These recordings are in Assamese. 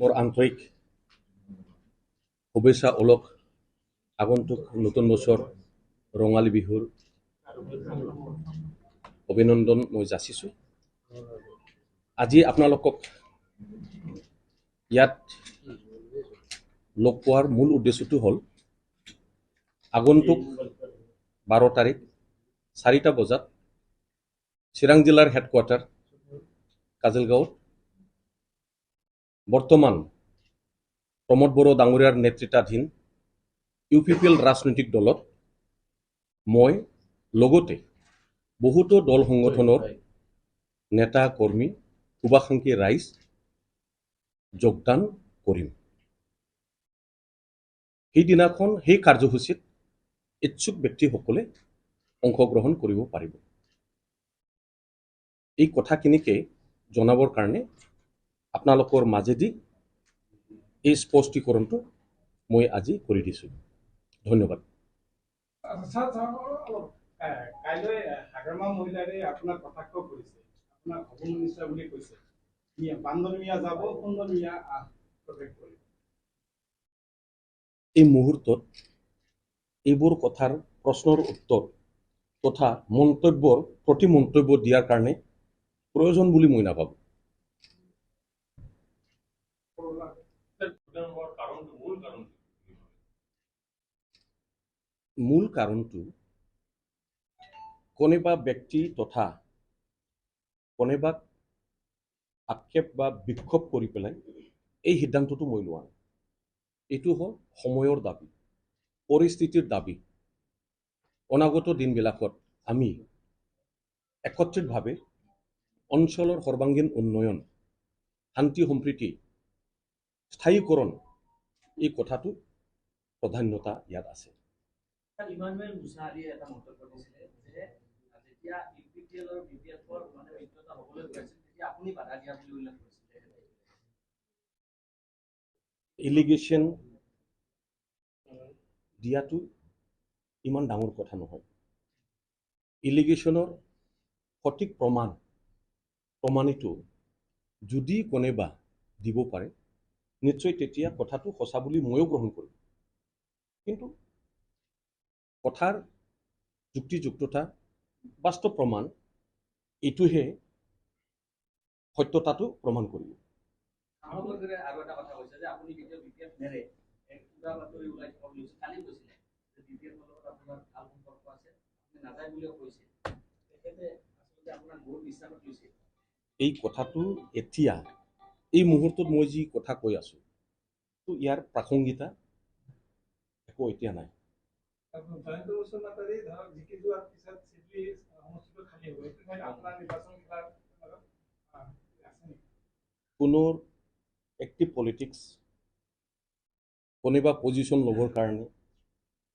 মোৰ আন্তৰিক শুভেচ্ছা ওলগ আগন্তুক নতুন বছৰ ৰঙালী বিহুৰ অভিনন্দন মই যাচিছোঁ। আজি আপোনালোকক ইয়াত লগ পোৱাৰ মূল উদ্দেশ্যটো হ'ল আগন্তুক 12 তাৰিখ 4টা বজাত চিৰাং জিলাৰ হেডকোৱাৰ্টাৰ কাজলগাঁৱত বৰ্তমান প্ৰমোদ বড়ো ডাঙৰীয়াৰ নেতৃত্বাধীন UPPL ৰাজনৈতিক দলত মই লগতে বহুতো দল সংগঠনৰ নেতা কৰ্মী শুভাকাংক্ষী ৰাইজ যোগদান কৰিম। সেইদিনাখন সেই কাৰ্যসূচীত ইচ্ছুক ব্যক্তিসকলে অংশগ্ৰহণ কৰিব পাৰিব। এই কথাখিনিকে জনাবৰ কাৰণে আপোনালোকৰ মাজেদি এই স্পষ্টীকৰণটো মই আজি কৰি দিছোঁ। ধন্যবাদ। কাইলৈ হাগ্ৰামা মহিলাৰে আপোনাৰ কটাক্ষ কৰিছে, আপোনাক অৱমানিত বুলি কৈছে। বান্দৰ মিয়া যাব, সুন্দৰ মিয়া প্ৰৱেশ কৰিব। এই মুহূৰ্তত এইবোৰ কথাৰ প্ৰশ্নৰ উত্তৰ তথা মন্তব্যৰ প্ৰতি মন্তব্য দিয়াৰ কাৰণে প্ৰয়োজন বুলি মই নাভাবোঁ। মূল কাৰণটো কোনোবা ব্যক্তি তথা কোনোবাক আক্ষেপ বা বিক্ষোভ কৰি পেলাই এই সিদ্ধান্তটো মই লোৱা নাই। এইটো হ'ল সময়ৰ দাবী, পৰিস্থিতিৰ দাবী। অনাগত দিনবিলাকত আমি একত্ৰিতভাৱে অঞ্চলৰ সৰ্বাংগীন উন্নয়ন, শান্তি সম্প্ৰীতি, স্থায়ীকৰণ এই কথাটো প্ৰাধান্যতা ইয়াত আছে। ইমানুৱেল মুছাহাৰীয়ে এটা মন্তব্য দিছিলে যে যেতিয়া UPPL আৰু BPF-ৰ মিত্ৰতা হ'বলৈ গৈছিল তেতিয়া আপুনি বাধা দিয়া বুলি উল্লেখ কৰিছিলে। এলিগেশ্যন দিয়াটো ইমান ডাঙৰ কথা নহয়। এলিগেশ্যনৰ সঠিক প্ৰমাণিত যদি কোনোবা দিব পাৰে নিশ্চয় তেতিয়া কথাটো সঁচা বুলি ময়ো গ্ৰহণ কৰিম। কিন্তু কথাৰ যুক্তিযুক্ততা, বাস্তৱ প্ৰমাণ এইটোহে সত্যতাটো প্ৰমাণ কৰিব। আৰু এটা কথা কৈছে যে আপুনি কেতিয়াও BPF নেৰে, কিবা বাতৰি ওলাই থকা বুলি কালি কৈছিলে যে BPF-ৰ লগত আপোনাৰ ভাল সম্পৰ্ক আছে, আপুনি নাযায় বুলিও কৈছে। তেখেতে আচলতে আপোনাক বহুত বিশ্বাসত লৈছে। এই কথাটো এতিয়া এই মুহূৰ্তত মই যি কথা কৈ আছোঁ তো ইয়াৰ প্ৰাসংগিকতা একো এতিয়া নাই। পুনৰ এক্টিভ পলিটিক্স কোনোবা পজিশ্যন ল'বৰ কাৰণে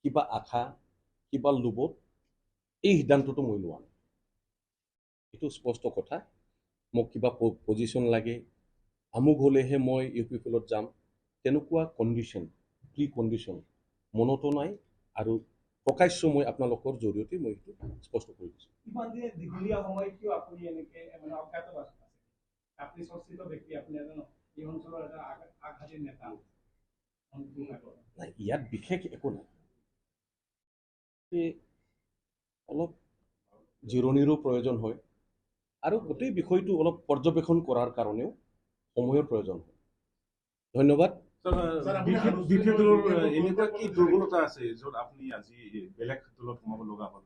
কিবা আশা কিবা লোভত এই সিদ্ধান্তটো মই লোৱা নাই। এইটো স্পষ্ট কথা। মোক কিবা পজিশ্যন লাগে, আমুক হ'লেহে মই UPPL-ত যাম, তেনেকুৱা প্ৰি কণ্ডিশ্যন মনতো নাই আৰু প্ৰকাশ্য মই আপোনালোকৰ জৰিয়তে মই এইটো স্পষ্ট কৰি দিছোঁ। ইমান দিনে দীঘলীয়া সময় কিয় আপুনি এনেকে অজ্ঞাত আছে? আপুনি চৰ্চিত ব্যক্তি, আপুনি এজন এই অঞ্চলৰ এটা আগশাৰীৰ নেতা। নাই, ইয়াত বিশেষ একো নাই। অলপ জিৰণিৰো প্ৰয়োজন হয় আৰু গোটেই বিষয়টো অলপ পৰ্যবেক্ষণ কৰাৰ কাৰণেও সময়ৰ প্ৰয়োজন হয়। ধন্যবাদ। এনেকুৱা কি দুৰ্বলতা আছে য'ত আপুনি আজি বেলেগ দলত সোমাব লগা হ'ল?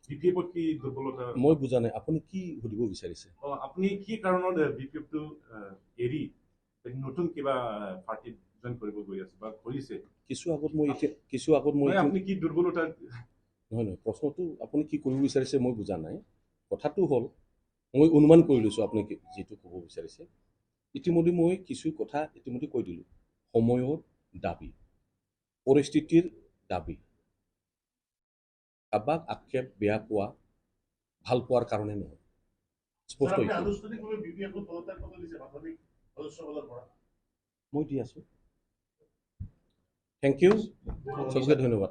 BPF-ত কি দুৰ্বলতা? মই বুজা নাই, আপুনি কি সুধিব বিচাৰিছে? আপুনি কি কাৰণত BPF-টো এৰি নতুন কিবা পাৰ্টিত জইন কৰিব গৈ আছে বা কৰিছে? কিছু আগত মই আপুনি কি দুৰ্বলতা? নহয়, প্ৰশ্নটো আপুনি কি কৰিব বিচাৰিছে মই বুজা নাই। কথাটো হ'ল মই অনুমান কৰি লৈছোঁ আপুনি যিটো ক'ব বিচাৰিছে। ইতিমধ্যে মই কিছু কথা কৈ দিলোঁ। সময়ৰ দাবী, পৰিস্থিতিৰ দাবী, কাবাক আক্ষেপ বেয়া পোৱা ভাল পোৱাৰ কাৰণে নহয়, স্পষ্ট মই দি আছোঁ। থেংক ইউ, চবকে ধন্যবাদ।